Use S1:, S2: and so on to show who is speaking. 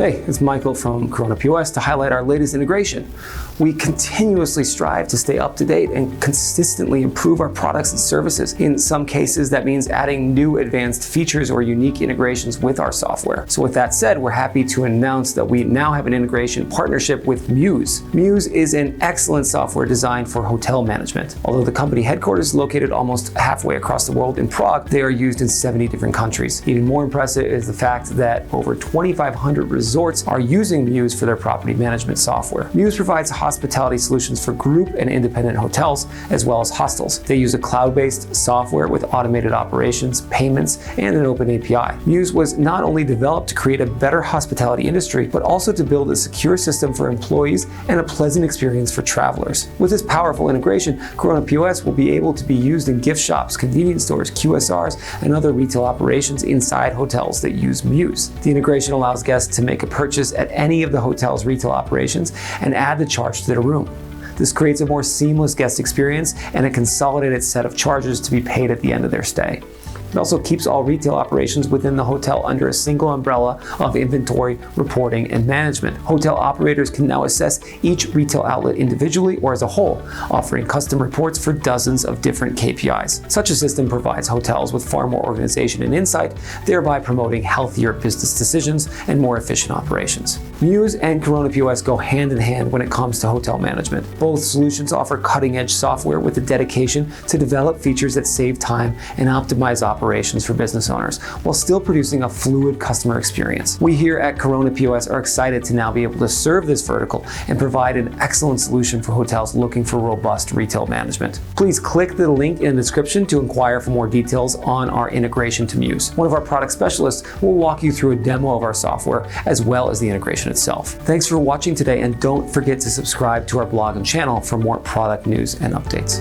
S1: Hey, it's Michael from KORONA POS to highlight our latest integration. We continuously strive to stay up to date and consistently improve our products and services. In some cases, that means adding new advanced features or unique integrations with our software. So with that said, we're happy to announce that we now have an integration partnership with Mews. Mews is an excellent software designed for hotel management. Although the company headquarters is located almost halfway across the world in Prague, they are used in 70 different countries. Even more impressive is the fact that over 2,500 resorts are using Mews for their property management software. Mews provides hospitality solutions for group and independent hotels, as well as hostels. They use a cloud-based software with automated operations, payments, and an open API. Mews was not only developed to create a better hospitality industry, but also to build a secure system for employees and a pleasant experience for travelers. With this powerful integration, KORONA POS will be able to be used in gift shops, convenience stores, QSRs, and other retail operations inside hotels that use Mews. The integration allows guests to make a purchase at any of the hotel's retail operations and add the charge to their room. This creates a more seamless guest experience and a consolidated set of charges to be paid at the end of their stay. It also keeps all retail operations within the hotel under a single umbrella of inventory, reporting, and management. Hotel operators can now assess each retail outlet individually or as a whole, offering custom reports for dozens of different KPIs. Such a system provides hotels with far more organization and insight, thereby promoting healthier business decisions and more efficient operations. Mews and KORONA POS go hand in hand when it comes to hotel management. Both solutions offer cutting-edge software with a dedication to develop features that save time and optimize operations for business owners, while still producing a fluid customer experience. We here at KORONA POS are excited to now be able to serve this vertical and provide an excellent solution for hotels looking for robust retail management. Please click the link in the description to inquire for more details on our integration to Mews. One of our product specialists will walk you through a demo of our software as well as the integration itself. Thanks for watching today, and don't forget to subscribe to our blog and channel for more product news and updates.